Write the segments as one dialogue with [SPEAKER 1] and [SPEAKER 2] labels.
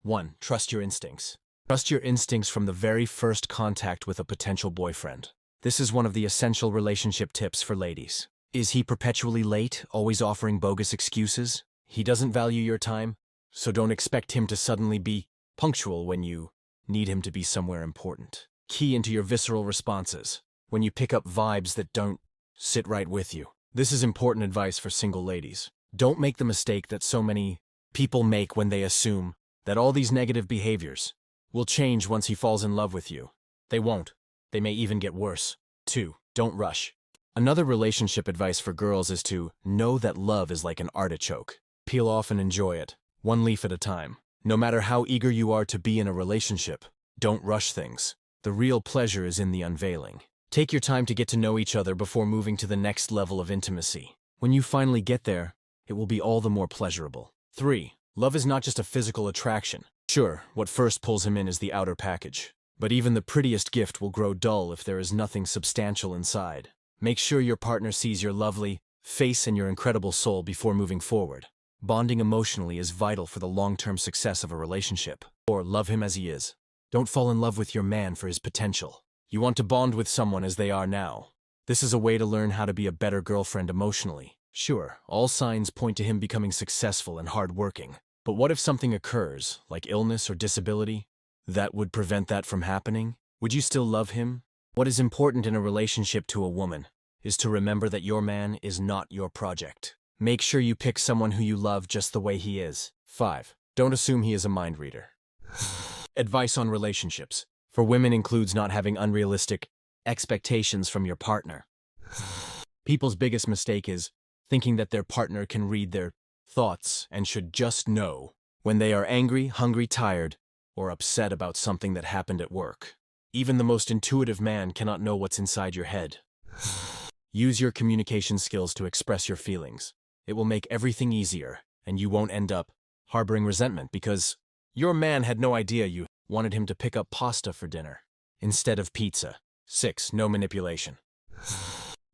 [SPEAKER 1] 1. Trust your instincts. Trust your instincts from the very first contact with a potential boyfriend. This is one of the essential relationship tips for ladies. Is he perpetually late, always offering bogus excuses? He doesn't value your time, so don't expect him to suddenly be punctual when you need him to be somewhere important. Key into your visceral responses when you pick up vibes that don't sit right with you. This is important advice for single ladies. Don't make the mistake that so many people make when they assume that all these negative behaviors will change once he falls in love with you. They won't. They may even get worse. 2. Don't rush. Another relationship advice for girls is to know that love is like an artichoke. Peel off and enjoy it, one leaf at a time. No matter how eager you are to be in a relationship, don't rush things. The real pleasure is in the unveiling. Take your time to get to know each other before moving to the next level of intimacy. When you finally get there, it will be all the more pleasurable. 3. Love is not just a physical attraction. Sure, what first pulls him in is the outer package. But even the prettiest gift will grow dull if there is nothing substantial inside. Make sure your partner sees your lovely face and your incredible soul before moving forward. Bonding emotionally is vital for the long-term success of a relationship. 4. Love him as he is. Don't fall in love with your man for his potential. You want to bond with someone as they are now. This is a way to learn how to be a better girlfriend emotionally. Sure, all signs point to him becoming successful and hardworking. But what if something occurs, like illness or disability, that would prevent that from happening? Would you still love him? What is important in a relationship to a woman is to remember that your man is not your project. Make sure you pick someone who you love just the way he is. 5. Don't assume he is a mind reader. Advice on relationships for women includes not having unrealistic expectations from your partner. People's biggest mistake is thinking that their partner can read their thoughts and should just know when they are angry, hungry, tired, or upset about something that happened at work. Even the most intuitive man cannot know what's inside your head. Use your communication skills to express your feelings. It will make everything easier, and you won't end up harboring resentment because your man had no idea you wanted him to pick up pasta for dinner instead of pizza. 6. No manipulation.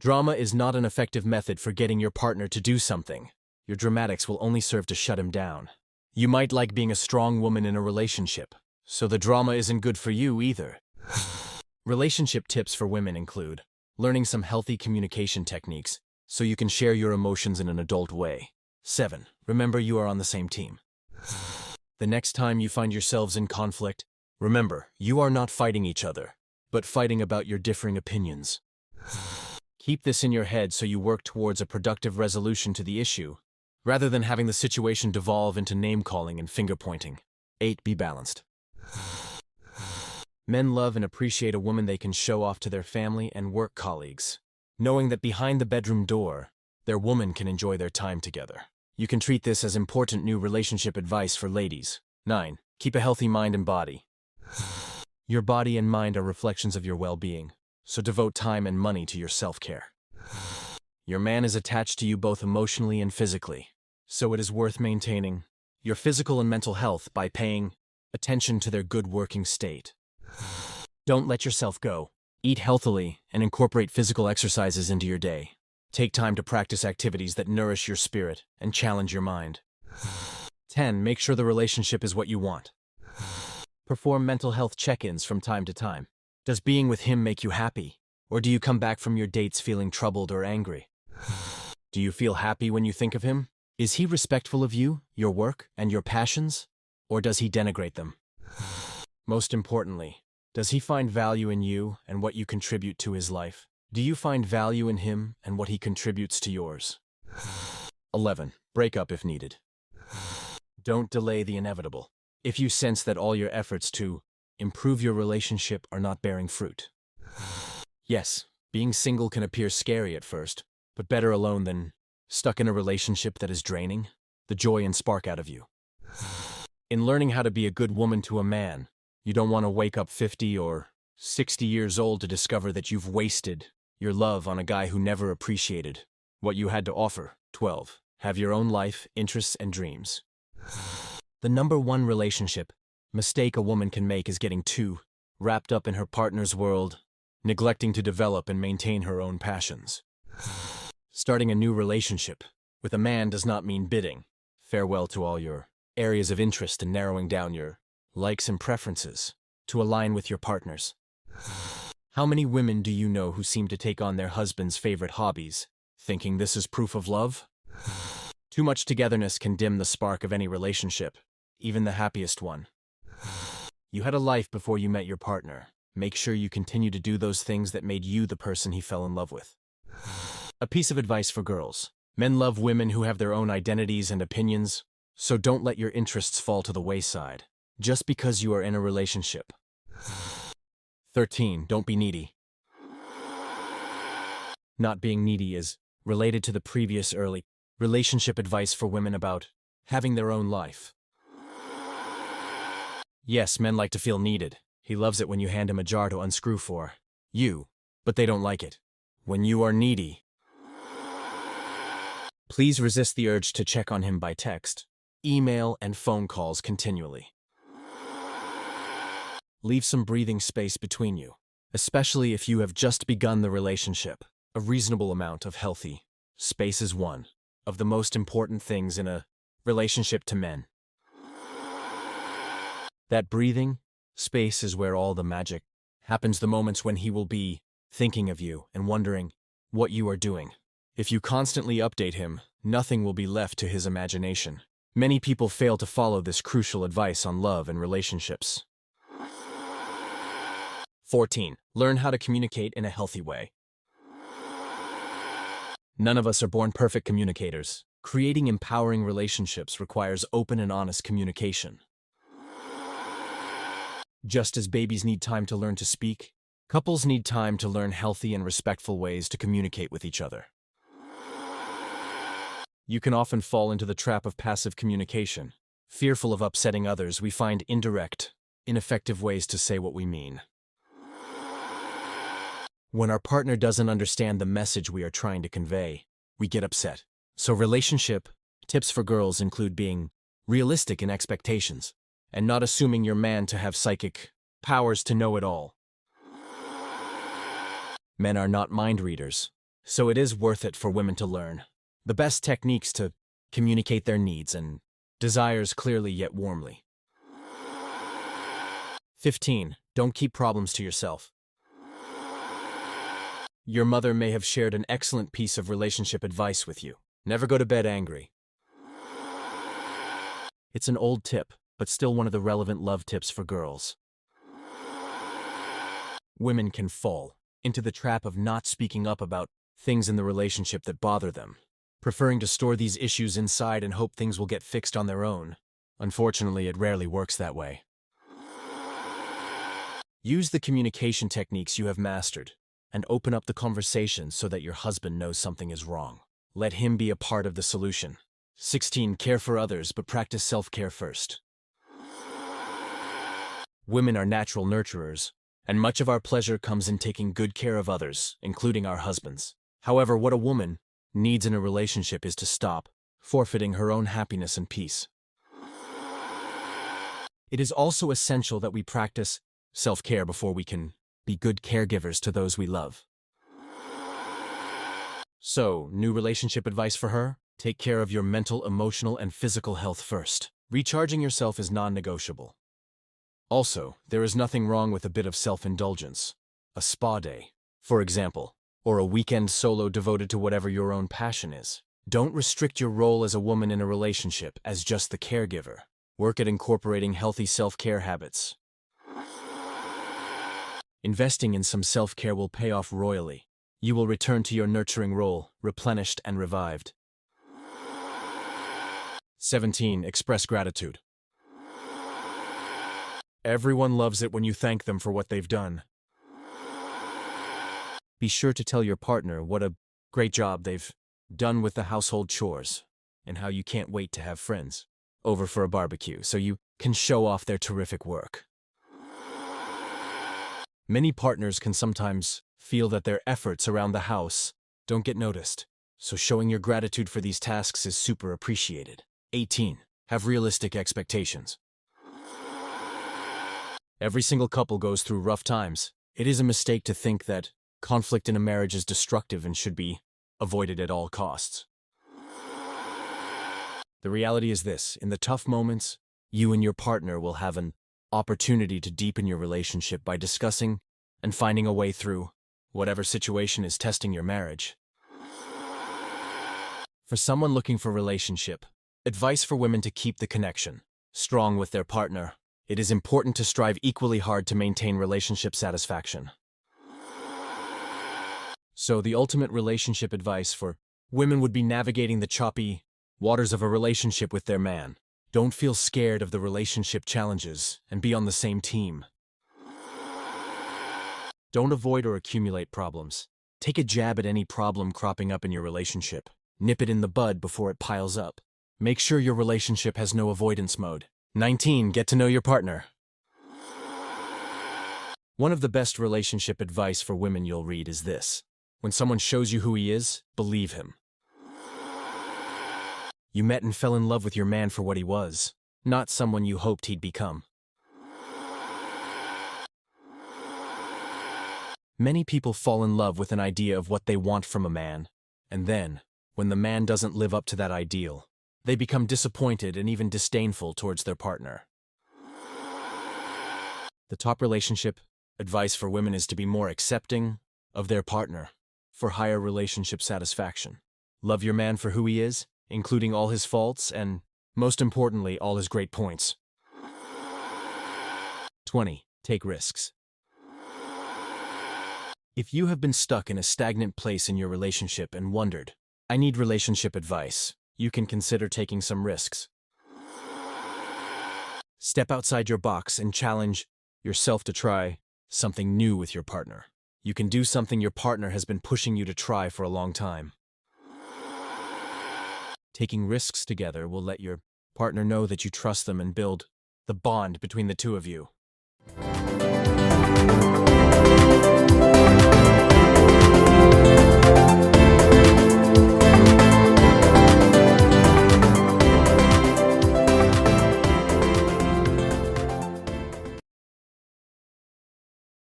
[SPEAKER 1] Drama is not an effective method for getting your partner to do something. Your dramatics will only serve to shut him down. You might like being a strong woman in a relationship, so the drama isn't good for you either. Relationship tips for women include learning some healthy communication techniques so you can share your emotions in an adult way. 7. Remember you are on the same team. The next time you find yourselves in conflict, remember you are not fighting each other, but fighting about your differing opinions. Keep this in your head so you work towards a productive resolution to the issue, rather than having the situation devolve into name-calling and finger-pointing. 8. Be balanced. Men love and appreciate a woman they can show off to their family and work colleagues, knowing that behind the bedroom door, their woman can enjoy their time together. You can treat this as important new relationship advice for ladies. 9. Keep a healthy mind and body. Your body and mind are reflections of your well-being, so devote time and money to your self-care. Your man is attached to you both emotionally and physically, so it is worth maintaining your physical and mental health by paying attention to their good working state. Don't let yourself go. Eat healthily and incorporate physical exercises into your day. Take time to practice activities that nourish your spirit and challenge your mind. 10. Make sure the relationship is what you want. Perform mental health check-ins from time to time. Does being with him make you happy? Or do you come back from your dates feeling troubled or angry? Do you feel happy when you think of him? Is he respectful of you, your work, and your passions? Or does he denigrate them? Most importantly, does he find value in you and what you contribute to his life? Do you find value in him and what he contributes to yours? 11. Break up if needed. Don't delay the inevitable. If you sense that all your efforts to improve your relationship are not bearing fruit. Yes, being single can appear scary at first, but better alone than stuck in a relationship that is draining the joy and spark out of you. In learning how to be a good woman to a man, you don't want to wake up 50 or 60 years old to discover that you've wasted your love on a guy who never appreciated what you had to offer. 12. Have your own life, interests, and dreams. The number one relationship mistake a woman can make is getting too wrapped up in her partner's world, neglecting to develop and maintain her own passions. Starting a new relationship with a man does not mean bidding farewell to all your areas of interest and narrowing down your likes and preferences to align with your partner's. How many women do you know who seem to take on their husband's favorite hobbies, thinking this is proof of love? Too much togetherness can dim the spark of any relationship, even the happiest one. You had a life before you met your partner. Make sure you continue to do those things that made you the person he fell in love with. A piece of advice for girls. Men love women who have their own identities and opinions, so don't let your interests fall to the wayside, just because you are in a relationship. 13. Don't be needy. Not being needy is related to the previous early relationship advice for women about having their own life. Yes, men like to feel needed. He loves it when you hand him a jar to unscrew for you, but they don't like it when you are needy. Please resist the urge to check on him by text, email, and phone calls continually. Leave some breathing space between you, especially if you have just begun the relationship. A reasonable amount of healthy space is one of the most important things in a relationship to men. That breathing space is where all the magic happens, the moments when he will be thinking of you and wondering what you are doing. If you constantly update him, nothing will be left to his imagination. Many people fail to follow this crucial advice on love and relationships. 14. Learn how to communicate in a healthy way. None of us are born perfect communicators. Creating empowering relationships requires open and honest communication. Just as babies need time to learn to speak, couples need time to learn healthy and respectful ways to communicate with each other. You can often fall into the trap of passive communication. Fearful of upsetting others, we find indirect, ineffective ways to say what we mean. When our partner doesn't understand the message we are trying to convey, we get upset. So relationship tips for girls include being realistic in expectations and not assuming your man to have psychic powers to know it all. Men are not mind readers, so it is worth it for women to learn the best techniques to communicate their needs and desires clearly yet warmly. 15. Don't keep problems to yourself. Your mother may have shared an excellent piece of relationship advice with you. Never go to bed angry. It's an old tip, but still one of the relevant love tips for girls. Women can fall into the trap of not speaking up about things in the relationship that bother them, preferring to store these issues inside and hope things will get fixed on their own. Unfortunately, it rarely works that way. Use the communication techniques you have mastered and open up the conversation so that your husband knows something is wrong. Let him be a part of the solution. 16. Care for others, but practice self-care first. Women are natural nurturers, and much of our pleasure comes in taking good care of others, including our husbands. However, what a woman needs in a relationship is to stop forfeiting her own happiness and peace. It is also essential that we practice self-care before we can be good caregivers to those we love. So, new relationship advice for her? Take care of your mental, emotional, and physical health first. Recharging yourself is non-negotiable. Also, there is nothing wrong with a bit of self-indulgence. A spa day, for example, or a weekend solo devoted to whatever your own passion is. Don't restrict your role as a woman in a relationship as just the caregiver. Work at incorporating healthy self-care habits. Investing in some self-care will pay off royally. You will return to your nurturing role, replenished and revived. 17. Express gratitude. Everyone loves it when you thank them for what they've done. Be sure to tell your partner what a great job they've done with the household chores and how you can't wait to have friends over for a barbecue so you can show off their terrific work. Many partners can sometimes feel that their efforts around the house don't get noticed, so showing your gratitude for these tasks is super appreciated. 18. Have realistic expectations. Every single couple goes through rough times. It is a mistake to think that conflict in a marriage is destructive and should be avoided at all costs. The reality is this: in the tough moments, you and your partner will have an opportunity to deepen your relationship by discussing and finding a way through whatever situation is testing your marriage. For someone looking for relationship, advice for women to keep the connection strong with their partner. It is important to strive equally hard to maintain relationship satisfaction. So the ultimate relationship advice for women would be navigating the choppy waters of a relationship with their man. Don't feel scared of the relationship challenges and be on the same team. Don't avoid or accumulate problems. Take a jab at any problem cropping up in your relationship. Nip it in the bud before it piles up. Make sure your relationship has no avoidance mode. 19. Get to know your partner. One of the best relationship advice for women you'll read is this. When someone shows you who he is, believe him. You met and fell in love with your man for what he was, not someone you hoped he'd become. Many people fall in love with an idea of what they want from a man, and then, when the man doesn't live up to that ideal, they become disappointed and even disdainful towards their partner. The top relationship advice for women is to be more accepting of their partner for higher relationship satisfaction. Love your man for who he is, including all his faults and, most importantly, all his great points. 20. Take risks. If you have been stuck in a stagnant place in your relationship and wondered, I need relationship advice, you can consider taking some risks. Step outside your box and challenge yourself to try something new with your partner. You can do something your partner has been pushing you to try for a long time. Taking risks together will let your partner know that you trust them and build the bond between the two of you.